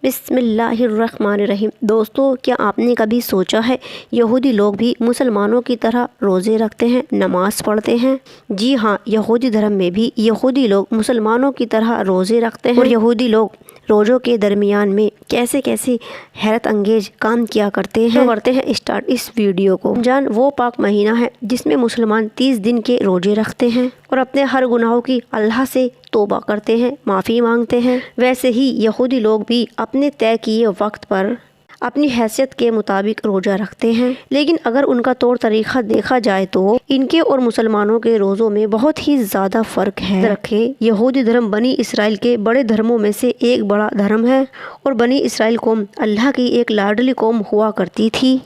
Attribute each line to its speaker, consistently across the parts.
Speaker 1: بسم اللہ الرحمن الرحیم۔ دوستو، کیا آپ نے کبھی سوچا ہے یہودی لوگ بھی مسلمانوں کی طرح روزے رکھتے ہیں، نماز پڑھتے ہیں؟ جی ہاں، یہودی دھرم میں بھی یہودی لوگ مسلمانوں کی طرح روزے رکھتے ہیں، اور یہودی لوگ روزوں کے درمیان میں کیسے کیسے حیرت انگیز کام کیا کرتے ہیں۔ کرتے ہیں اسٹارٹ اس ویڈیو کو۔ رمضان وہ پاک مہینہ ہے جس میں مسلمان 30 دن کے روزے رکھتے ہیں اور اپنے ہر گناہوں کی اللہ سے توبہ کرتے ہیں، معافی مانگتے ہیں۔ ویسے ہی یہودی لوگ بھی اپنے طے کیے وقت پر اپنی حیثیت کے مطابق روزہ رکھتے ہیں، لیکن اگر ان کا طور طریقہ دیکھا جائے تو ان کے اور مسلمانوں کے روزوں میں بہت ہی زیادہ فرق ہے۔ رکھیں، یہودی دھرم بنی اسرائیل کے بڑے دھرموں میں سے ایک بڑا دھرم ہے، اور بنی اسرائیل قوم اللہ کی ایک لاڈلی قوم ہوا کرتی تھی۔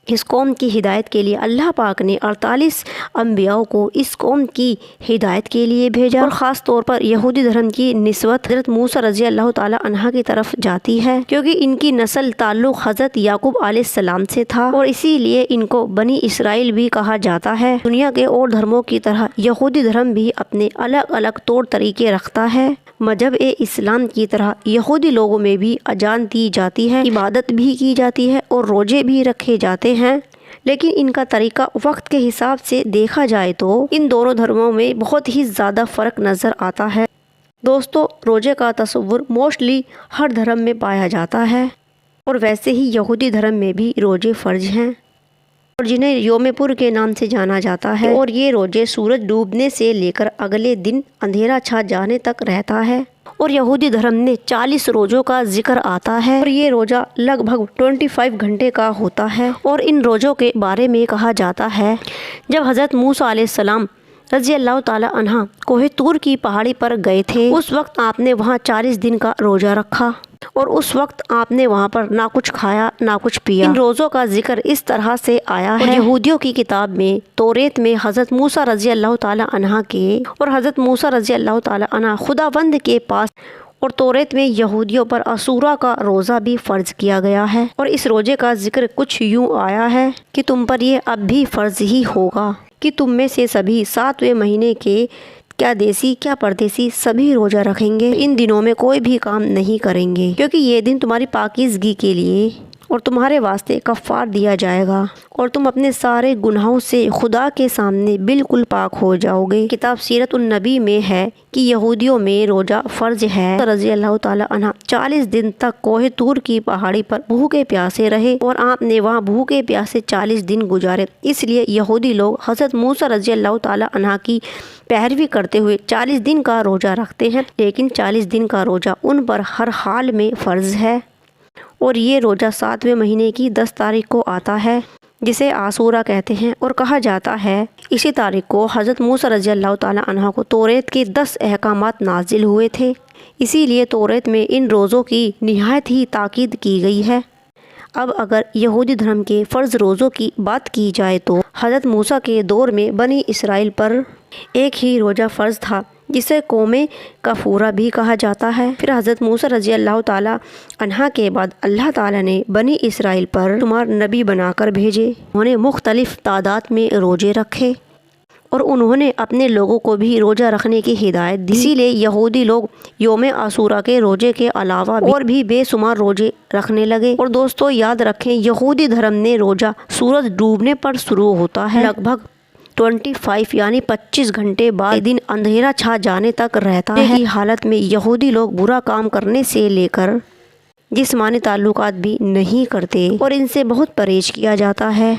Speaker 1: اس قوم کی ہدایت کے لیے اللہ پاک نے 48 انبیاء کو اس قوم کی ہدایت کے لیے بھیجا، اور خاص طور پر یہودی دھرم کی نسبت حضرت موسیٰ رضی اللہ تعالی عنہ کی طرف جاتی ہے، کیونکہ ان کی نسل تعلق حضرت یعقوب علیہ السلام سے تھا، اور اسی لیے ان کو بنی اسرائیل بھی کہا جاتا ہے۔ دنیا کے اور دھرموں کی طرح یہودی دھرم بھی اپنے الگ الگ طور طریقے رکھتا ہے۔ مذہب اسلام کی طرح یہودی لوگوں میں بھی اذان دی جاتی ہے، عبادت بھی کی جاتی ہے اور روزے بھی رکھے جاتے ہیں، لیکن ان کا طریقہ وقت کے حساب سے دیکھا جائے تو ان دونوں دھرموں میں بہت ہی زیادہ فرق نظر آتا ہے۔ دوستو، روزے کا تصور موسٹلی ہر دھرم میں پایا جاتا ہے، اور ویسے ہی یہودی دھرم میں بھی روزے فرض ہیں، اور جنہیں یوم پور کے نام سے جانا جاتا ہے، اور یہ روزے سورج ڈوبنے سے لے کر اگلے دن اندھیرا چھا جانے تک رہتا ہے۔ اور یہودی دھرم میں 40 روزوں کا ذکر آتا ہے، اور یہ روزہ لگ بھگ 25 گھنٹے کا ہوتا ہے، اور ان روزوں کے بارے میں کہا جاتا ہے جب حضرت موسیٰ علیہ السلام رضی اللہ تعالی عنہ کوہ طور کی پہاڑی پر گئے تھے، اس وقت آپ نے وہاں 40 دن کا روزہ رکھا، اور اس وقت آپ نے وہاں پر نہ کچھ کھایا نہ کچھ پیا۔ ان روزوں کا ذکر اس طرح سے آیا ہے، یہودیوں کی کتاب میں توریت میں حضرت موسیٰ رضی اللہ تعالی عنہ کے اور حضرت موسیٰ رضی اللہ تعالی عنہ خداوند کے پاس، اور توریت میں یہودیوں پر عاشوراء کا روزہ بھی فرض کیا گیا ہے، اور اس روزے کا ذکر کچھ یوں آیا ہے کہ تم پر یہ اب بھی فرض ہی ہوگا کہ تم میں سے سبھی 7ویں مہینے کے کیا دیسی کیا پردیسی سبھی روزہ رکھیں گے۔ ان دنوں میں کوئی بھی کام نہیں کریں گے، کیونکہ یہ دن تمہاری پاکیزگی کے لیے اور تمہارے واسطے کفار دیا جائے گا، اور تم اپنے سارے گناہوں سے خدا کے سامنے بالکل پاک ہو جاؤ گے۔ کتاب سیرت النبی میں ہے کہ یہودیوں میں روزہ فرض ہے۔ رضی اللہ تعالی عنہ 40 دن تک کوہ طور کی پہاڑی پر بھوکے پیاسے رہے، اور آپ نے وہاں بھوکے پیاسے 40 دن گزارے۔ اس لیے یہودی لوگ حضرت موسیٰ رضی اللہ تعالی عنہ کی پیروی کرتے ہوئے 40 دن کا روزہ رکھتے ہیں، لیکن 40 دن کا روزہ ان پر ہر حال میں فرض ہے، اور یہ روزہ 7ویں مہینے کی 10 تاریخ کو آتا ہے، جسے عاشوراء کہتے ہیں، اور کہا جاتا ہے اسی تاریخ کو حضرت موسیٰ رضی اللہ تعالی عنہ کو توریت کے 10 احکامات نازل ہوئے تھے، اسی لیے توریت میں ان روزوں کی نہایت ہی تاکید کی گئی ہے۔ اب اگر یہودی دھرم کے فرض روزوں کی بات کی جائے تو حضرت موسیٰ کے دور میں بنی اسرائیل پر ایک ہی روزہ فرض تھا، جسے قوم کفورہ بھی کہا جاتا ہے۔ پھر حضرت موسیٰ رضی اللہ تعالی عنہ کے بعد اللہ تعالی نے بنی اسرائیل پر شمار نبی بنا کر بھیجے، انہوں نے مختلف تعداد میں روزے رکھے، اور انہوں نے اپنے لوگوں کو بھی روزہ رکھنے کی ہدایت دی۔ اسی لیے یہودی لوگ یوم عاشوراء کے روزے کے علاوہ اور بھی بے شمار روزے رکھنے لگے۔ اور دوستو، یاد رکھیں، یہودی دھرم نے روزہ سورج ڈوبنے پر شروع ہوتا ہے، لگ بھگ 25 یعنی 25 گھنٹے بعد دن اندھیرا چھا جانے تک رہتا ہے۔ کی حالت میں یہودی لوگ برا کام کرنے سے لے کر جسمانی تعلقات بھی نہیں کرتے، اور ان سے بہت پرہیز کیا جاتا ہے۔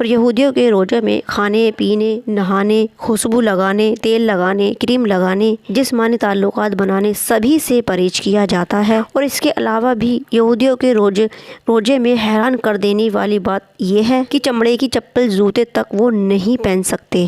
Speaker 1: اور یہودیوں کے روزے میں کھانے پینے، نہانے، خوشبو لگانے، تیل لگانے، کریم لگانے، جسمانی تعلقات بنانے سبھی سے پرہیز کیا جاتا ہے۔ اور اس کے علاوہ بھی یہودیوں کے روزے میں حیران کر دینے والی بات یہ ہے کہ چمڑے کی چپل جوتے تک وہ نہیں پہن سکتے،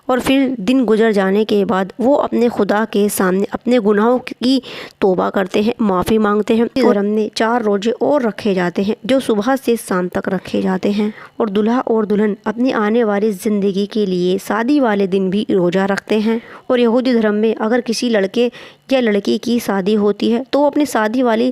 Speaker 1: اور پھر دن گزر جانے کے بعد وہ اپنے خدا کے سامنے اپنے گناہوں کی توبہ کرتے ہیں، معافی مانگتے ہیں۔ دھرم میں 4 روزے اور رکھے جاتے ہیں جو صبح سے شام تک رکھے جاتے ہیں، اور دلہا اور دلہن اپنی آنے والی زندگی کے لیے شادی والے دن بھی روزہ رکھتے ہیں۔ اور یہودی دھرم میں اگر کسی لڑکے یا لڑکی کی شادی ہوتی ہے تو وہ اپنی شادی والی